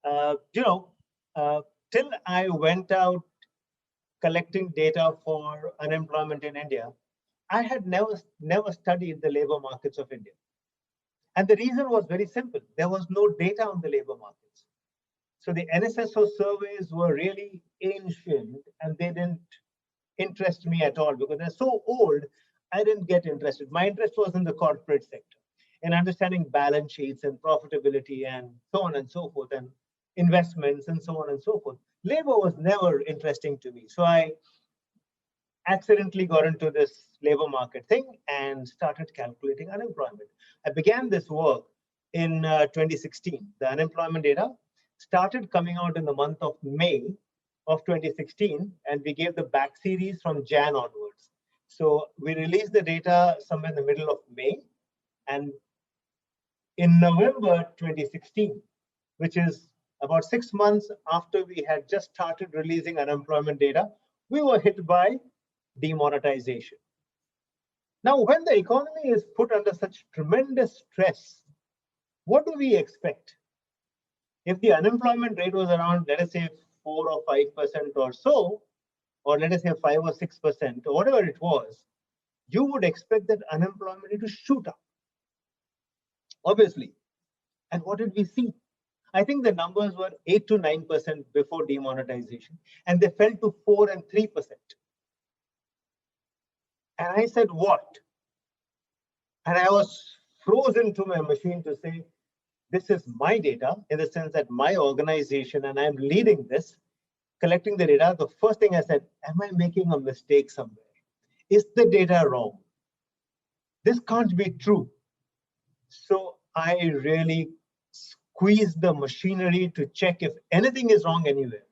you know, till I went out collecting data for unemployment in India, I had never studied the labor markets of India. And the reason was very simple. There was no data on the labor markets. So the NSSO surveys were really ancient and they didn't interest me at all because they're so old, I didn't get interested. My interest was in the corporate sector, in understanding balance sheets and profitability and so on and so forth, and investments and so on and so forth. Labor was never interesting to me. So I accidentally got into this labor market thing and started calculating unemployment. I began this work in 2016. The unemployment data started coming out in the month of May of 2016, and we gave the back series from Jan onwards. So we released the data somewhere in the middle of May, and in November 2016, which is about 6 months after we had just started releasing unemployment data, we were hit by demonetization. Now, when the economy is put under such tremendous stress, what do we expect? If the unemployment rate was around, let us say, 4 or 5% or so, or let us say 5 or 6%, or whatever it was, you would expect that unemployment rate to shoot up, obviously. And what did we see? I think the numbers were 8 to 9% before demonetization, and they fell to 4 and 3%. And I said, what? And I was frozen to my machine to say, this is my data, in the sense that my organization, and I'm leading this, collecting the data. The first thing I said, am I making a mistake somewhere? Is the data wrong? This can't be true. So I really squeezed the machinery to check if anything is wrong anywhere.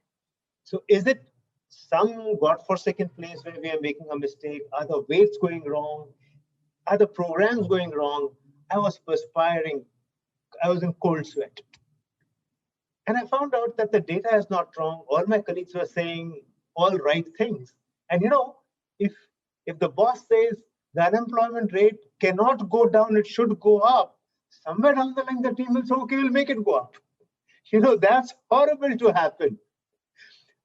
So is it some godforsaken place where we are making a mistake? Are the weights going wrong? Are the programs going wrong? I was perspiring. I was in cold sweat. And I found out that the data is not wrong. All my colleagues were saying all right things. And if the boss says the unemployment rate cannot go down, it should go up, somewhere down the line the team will say, okay, we'll make it go up. That's horrible to happen.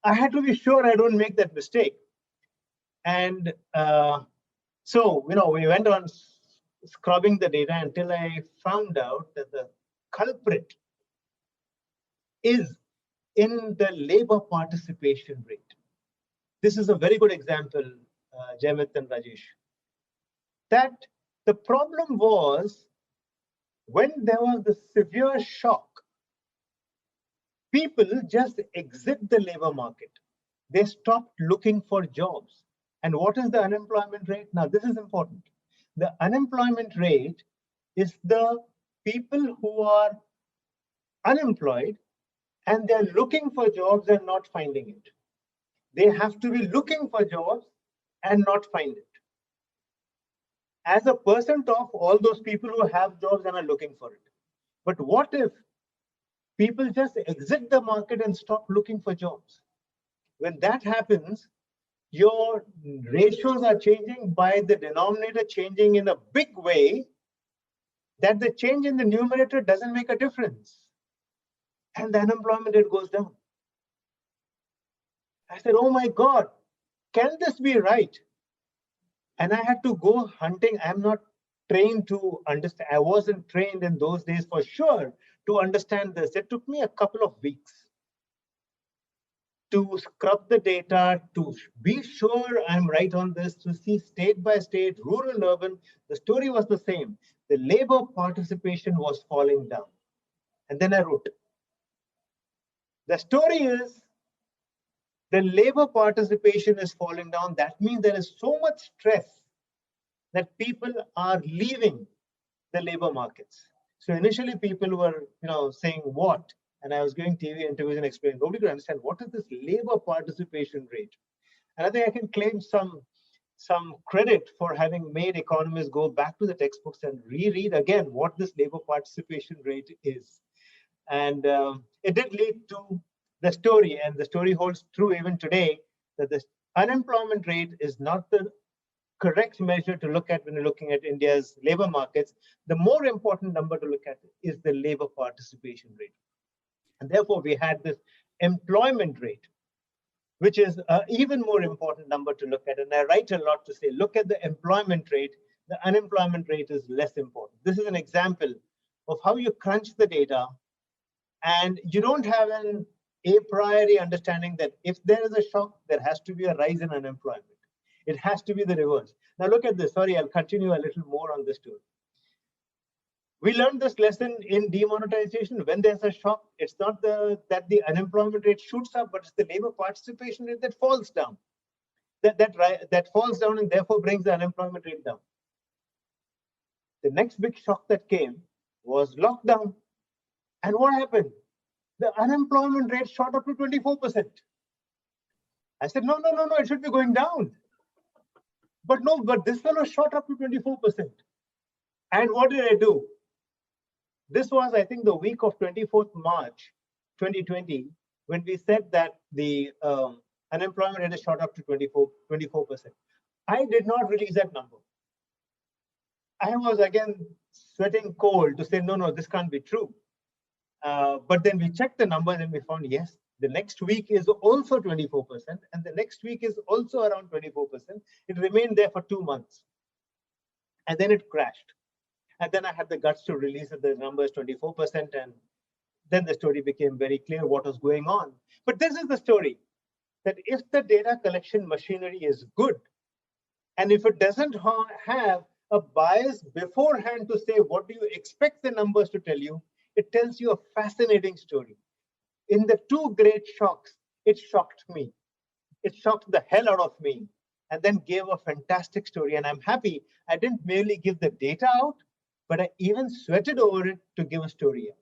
I had to be sure I don't make that mistake. And so, we went on scrubbing the data until I found out that the culprit is in the labor participation rate. This is a very good example, Jayamit and Rajesh, that the problem was when there was the severe shock, people just exit the labor market. They stopped looking for jobs. And what is the unemployment rate? Now, this is important. The unemployment rate is the people who are unemployed and they're looking for jobs and not finding it. They have to be looking for jobs and not find it. As a percent of all those people who have jobs and are looking for it. But what if people just exit the market and stop looking for jobs? When that happens, your ratios are changing by the denominator changing in a big way, that the change in the numerator doesn't make a difference. And the unemployment rate goes down. I said, oh my God, can this be right? And I had to go hunting. I'm not trained to understand. I wasn't trained in those days for sure to understand this. It took me a couple of weeks to scrub the data, to be sure I'm right on this, to see state by state, rural, urban. The story was the same. The labor participation was falling down. And then I wrote, the story is the labor participation is falling down. That means there is so much stress that people are leaving the labor markets. So initially people were, saying what? And I was giving TV interviews and explaining, nobody could understand what is this labor participation rate. And I think I can claim some credit for having made economists go back to the textbooks and reread again what this labor participation rate is. And it did lead to the story, and the story holds true even today, that the unemployment rate is not the correct measure to look at when you're looking at India's labor markets. The more important number to look at is the labor participation rate. And therefore, we had this employment rate, which is an even more important number to look at. And I write a lot to say, look at the employment rate. The unemployment rate is less important. This is an example of how you crunch the data and you don't have an a priori understanding that if there is a shock, there has to be a rise in unemployment. It has to be the reverse. Now look at this. Sorry, I'll continue a little more on this story. We learned this lesson in demonetization. When there's a shock, it's not that the unemployment rate shoots up, but it's the labor participation rate that falls down. That falls down and therefore brings the unemployment rate down. The next big shock that came was lockdown. And what happened? The unemployment rate shot up to 24%. I said, no, it should be going down. But no, but this one was shot up to 24%. And what did I do? This was, I think, the week of 24th March, 2020, when we said that the unemployment rate shot up to 24%. I did not release that number. I was again sweating cold to say, no, this can't be true. But then we checked the numbers and we found, yes, the next week is also 24%, and the next week is also around 24%. It remained there for 2 months. And then it crashed. And then I had the guts to release that the number is 24%. And then the story became very clear what was going on. But this is the story, that if the data collection machinery is good, and if it doesn't have a bias beforehand to say, what do you expect the numbers to tell you? It tells you a fascinating story. In the two great shocks, it shocked me. It shocked the hell out of me, and then gave a fantastic story. And I'm happy I didn't merely give the data out, but I even sweated over it to give a story out.